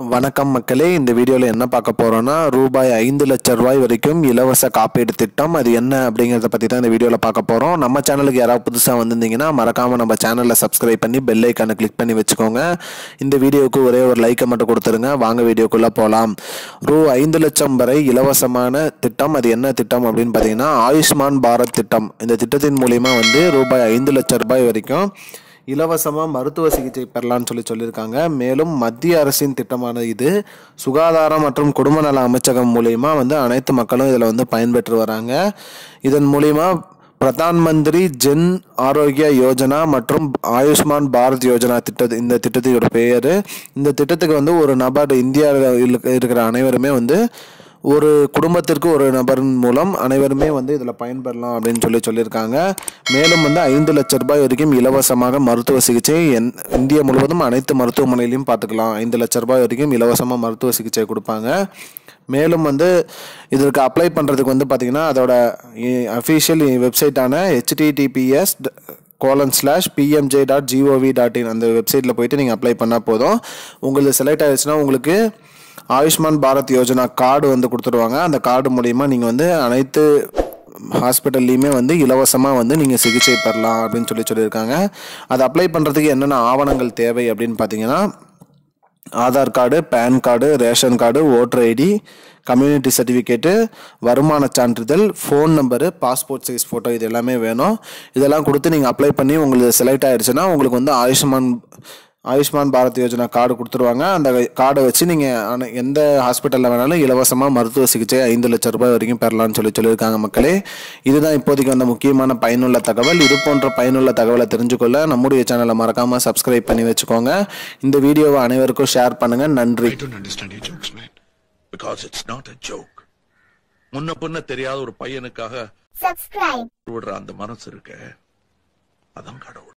வணக்கம் மக்களே, இந்த வீடியோவில் என்ன பார்க்க போகிறோன்னா ரூபாய் 5 லட்சம் ரூபாய் வரைக்கும் இலவச காப்பீடு திட்டம். அது என்ன அப்படிங்கிறத பற்றி தான் இந்த வீடியோவில் பார்க்க போகிறோம். நம்ம சேனலுக்கு யாராவது புதுசாக வந்திருந்தீங்கன்னா மறக்காமல் நம்ம சேனலில் சப்ஸ்கிரைப் பண்ணி பெல் ஐக்கானை கிளிக் பண்ணி வச்சுக்கோங்க. இந்த வீடியோவுக்கு ஒரே ஒரு லைக்கை மட்டும் கொடுத்துருங்க. வாங்க வீடியோக்குள்ளே போகலாம். 5 லட்சம் வரை இலவசமான திட்டம். அது என்ன திட்டம் அப்படின்னு பார்த்தீங்கன்னா ஆயுஷ்மான் பாரத் திட்டம். இந்த திட்டத்தின் மூலிமா ரூபாய் 5 லட்சம் ரூபாய் வரைக்கும் இலவசமாக மருத்துவ சிகிச்சை பெறலான்னு சொல்லியிருக்காங்க. மேலும் மத்திய அரசின் திட்டமான இது சுகாதாரம் மற்றும் குடும்ப நல அமைச்சகம் மூலிமா அனைத்து மக்களும் இதில் பயன்பெற்று வராங்க. இதன் மூலிமா பிரதான் மந்திரி ஜென் ஆரோக்கிய யோஜனா மற்றும் ஆயுஷ்மான் பாரத் யோஜனா இந்த திட்டத்தோட பெயர். இந்த திட்டத்துக்கு ஒரு நபர் இந்தியாவில் இருக்கிற அனைவருமே ஒரு குடும்பத்திற்கு ஒரு நபரின் மூலம் அனைவருமே இதில் பயன்பெறலாம் அப்படின்னு சொல்லியிருக்காங்க. மேலும் 5 லட்சம் ரூபாய் வரைக்கும் இலவசமாக மருத்துவ சிகிச்சை இந்தியா முழுவதும் அனைத்து மருத்துவமனையிலையும் பார்த்துக்கலாம். 5 லட்சம் ரூபாய் வரைக்கும் இலவசமாக மருத்துவ சிகிச்சை கொடுப்பாங்க. மேலும் இதற்கு அப்ளை பண்ணுறதுக்கு பார்த்தீங்கன்னா அதோட அஃபீஷியல் வெப்சைட்டான https:/pmj.gov.in அந்த வெப்சைட்டில் போயிட்டு நீங்கள் அப்ளை பண்ணால் போதும். உங்களுக்கு செலக்ட் ஆகிடுச்சுன்னா உங்களுக்கு ஆயுஷ்மான் பாரத் யோஜனா கார்டு கொடுத்துருவாங்க. அந்த கார்டு மூலிமா நீங்கள் அனைத்து ஹாஸ்பிட்டல்லையுமே இலவசமாக நீங்கள் சிகிச்சை பெறலாம் அப்படின்னு சொல்லியிருக்காங்க. அதை அப்ளை பண்ணுறதுக்கு என்னென்ன ஆவணங்கள் தேவை அப்படின்னு பார்த்தீங்கன்னா Aadhaar card, PAN card, ration card, voter ID, community certificate, வருமான சான்றிதழ், phone number, passport size photo, இது எல்லாமே வேணும். இதெல்லாம் கொடுத்து நீங்கள் அப்ளை பண்ணி உங்களுக்கு செலக்ட் ஆகிடுச்சுன்னா உங்களுக்கு ஆயுஷ்மான் பாரத் யோஜனா கார்டு கொடுத்துருவாங்க. அந்த கார்டை வச்சு நீங்கள் எந்த ஹாஸ்பிட்டலில் வேணாலும் இலவசமாக மருத்துவ சிகிச்சை 5 லட்சம் ரூபாய் வரைக்கும் பெறலாம்னு சொல்லியிருக்காங்க. மக்களே, இதுதான் இப்போதைக்கு முக்கியமான பயனுள்ள தகவல். இது போன்ற பயனுள்ள தகவலை தெரிஞ்சுக்கொள்ள நம்முடைய சேனலை மறக்காமல் சப்ஸ்கிரைப் பண்ணி வச்சுக்கோங்க. இந்த வீடியோவை அனைவருக்கும் ஷேர் பண்ணுங்கள். நன்றி. முன்ன பின்ன தெரியாத ஒரு பையனுக்காக அந்த மனசு இருக்க, அதான் கடவுள்.